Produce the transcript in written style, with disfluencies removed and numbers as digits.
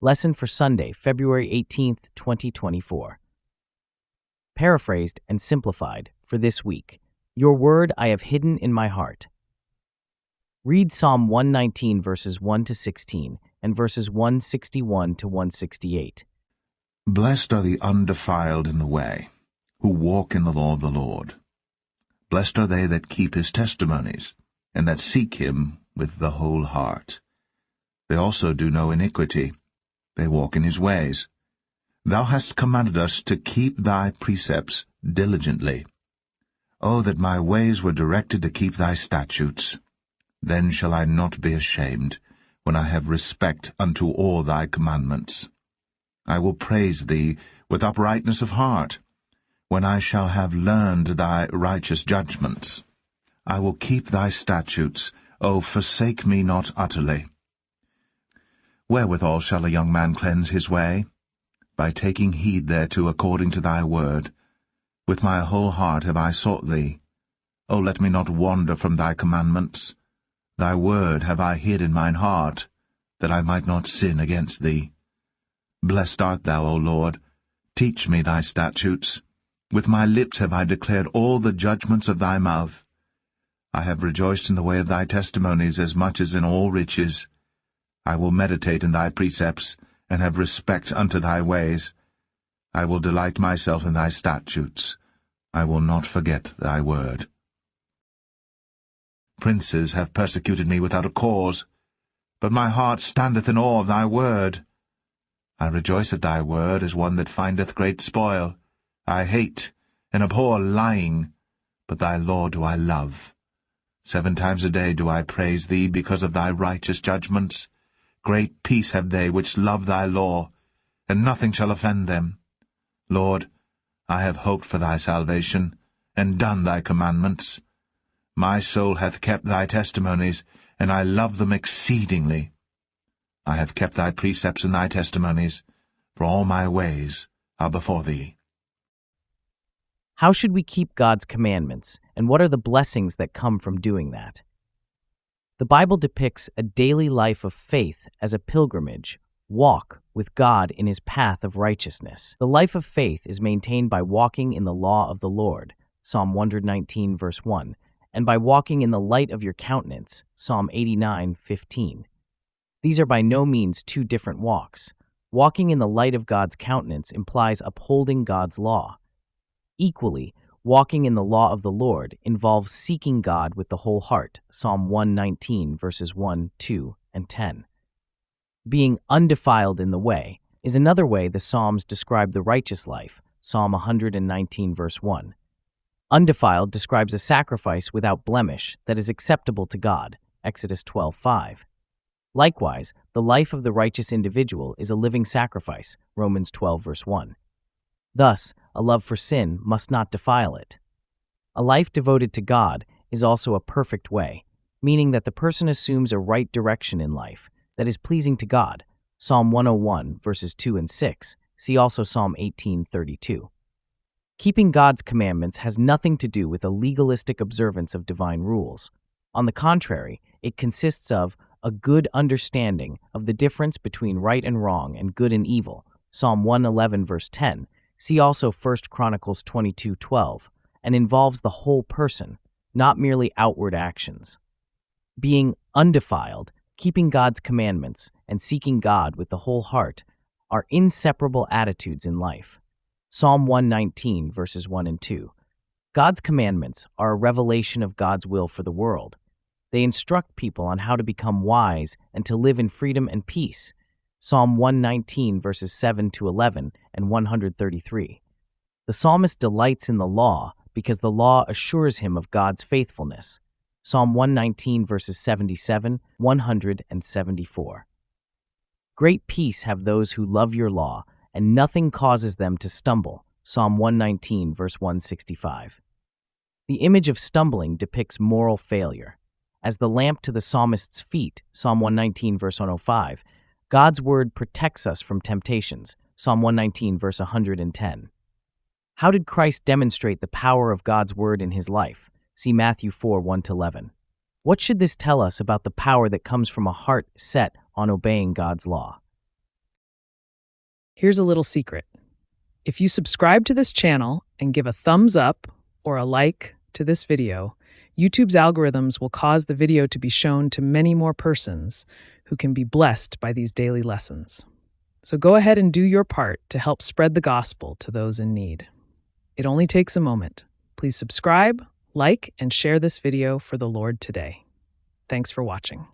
Lesson for Sunday, February 18th, 2024. Paraphrased and simplified for this week. Your word I have hidden in my heart. Read Psalm 119 verses 1 to 16 and verses 161 to 168. Blessed are the undefiled in the way, who walk in the law of the Lord. Blessed are they that keep his testimonies, and that seek him with the whole heart. They also do no iniquity. They walk in his ways. Thou hast commanded us to keep thy precepts diligently. O that my ways were directed to keep thy statutes! Then shall I not be ashamed, when I have respect unto all thy commandments. I will praise thee with uprightness of heart, when I shall have learned thy righteous judgments. I will keep thy statutes, O forsake me not utterly. Wherewithal shall a young man cleanse his way? By taking heed thereto according to thy word. With my whole heart have I sought thee. O let me not wander from thy commandments. Thy word have I hid in mine heart, that I might not sin against thee. Blessed art thou, O Lord. Teach me thy statutes. With my lips have I declared all the judgments of thy mouth. I have rejoiced in the way of thy testimonies as much as in all riches. I will meditate in thy precepts, and have respect unto thy ways. I will delight myself in thy statutes. I will not forget thy word. Princes have persecuted me without a cause, but my heart standeth in awe of thy word. I rejoice at thy word as one that findeth great spoil. I hate and abhor lying, but thy law do I love. 7 times a day do I praise thee because of thy righteous judgments. Great peace have they which love thy law, and nothing shall offend them. Lord, I have hoped for thy salvation, and done thy commandments. My soul hath kept thy testimonies, and I love them exceedingly. I have kept thy precepts and thy testimonies, for all my ways are before thee. How should we keep God's commandments, and what are the blessings that come from doing that? The Bible depicts a daily life of faith as a pilgrimage, walk with God in his path of righteousness. The life of faith is maintained by walking in the law of the Lord, Psalm 119 verse 1, and by walking in the light of your countenance, Psalm 89:15. These are by no means two different walks. Walking in the light of God's countenance implies upholding God's law. Equally, walking in the law of the Lord involves seeking God with the whole heart, Psalm 119 verses 1, 2, and 10. Being undefiled in the way is another way the Psalms describe the righteous life, Psalm 119 verse 1. Undefiled describes a sacrifice without blemish that is acceptable to God, Exodus 12:5. Likewise, the life of the righteous individual is a living sacrifice, Romans 12 verse 1. Thus, a love for sin must not defile it. A life devoted to God is also a perfect way, meaning that the person assumes a right direction in life that is pleasing to God, Psalm 101 verses 2 and 6, see also Psalm 18:32. Keeping God's commandments has nothing to do with a legalistic observance of divine rules. On the contrary, it consists of a good understanding of the difference between right and wrong and good and evil, Psalm 111 verse 10, see also 1 Chronicles 22:12, and involves the whole person, not merely outward actions. Being undefiled, keeping God's commandments, and seeking God with the whole heart are inseparable attitudes in life. Psalm 119 verses 1 and 2. God's commandments are a revelation of God's will for the world. They instruct people on how to become wise and to live in freedom and peace. Psalm 119 verses 7 to 11 and 133. The psalmist delights in the law because the law assures him of God's faithfulness. Psalm 119 verses 77, 100 and 74. Great peace have those who love your law, and nothing causes them to stumble. Psalm 119 verse 165. The image of stumbling depicts moral failure. As the lamp to the psalmist's feet, Psalm 119 verse 105, God's word protects us from temptations, Psalm 119 verse 110. How did Christ demonstrate the power of God's word in his life? See Matthew 4, 1-11. What should this tell us about the power that comes from a heart set on obeying God's law? Here's a little secret. If you subscribe to this channel and give a thumbs up or a like to this video, YouTube's algorithms will cause the video to be shown to many more persons who can be blessed by these daily lessons. So go ahead and do your part to help spread the gospel to those in need. It only takes a moment. Please subscribe, like, and share this video for the Lord today. Thanks for watching.